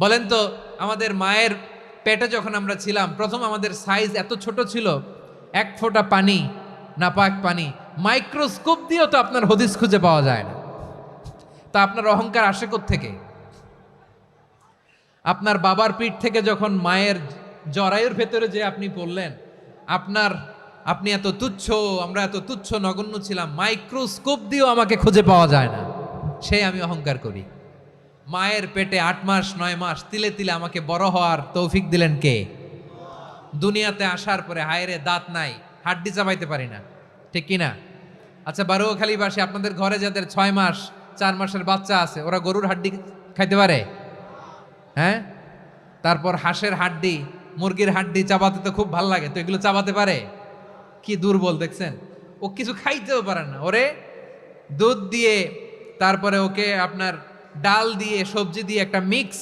বলেন তো, আমাদের মায়ের পেটে যখন আমরা ছিলাম, প্রথম আমাদের সাইজ এত ছোট ছিল, এক ফোঁটা পানি, নাপাক পানি, মাইক্রোস্কোপ দিয়েও তো আপনার হদিস খুঁজে পাওয়া যায় না। তা আপনার অহংকার আসে থেকে? আপনার বাবার পিঠ থেকে যখন মায়ের জরায়ুর ভেতরে যে আপনি পড়লেন, আপনার আপনি এত তুচ্ছ, আমরা এত তুচ্ছ নগণ্য ছিলাম, মাইক্রোস্কোপ দিয়েও আমাকে খুঁজে পাওয়া যায় না, সেই আমি অহংকার করি। মায়ের পেটে 8 মাস 9 মাস তিলে তিলে আমাকে বড় হওয়ার তৌফিক দিলেন কে? দুনিয়াতে আসার পরে হায়রে দাঁত নাই, হাড্ডি চাবাইতে পারি না, ঠিক কি না? আচ্ছা, বারোখালীবাসী, আপনাদের ঘরে যাদের 6 মাস 4 মাসের বাচ্চা আছে, ওরা গরুর হাড্ডি খাইতে পারে? হ্যাঁ। তারপর হাঁসের হাড্ডি, মুরগির হাড্ডি চাবাতে তো খুব ভাল লাগে, তো এগুলো চাবাতে পারে? কি দুর্বল দেখছেন, ও কিছু খাইতেও পারে না। ওরে দুধ দিয়ে, তারপরে ওকে আপনার ডাল দিয়ে, সবজি দিয়ে একটা মিক্স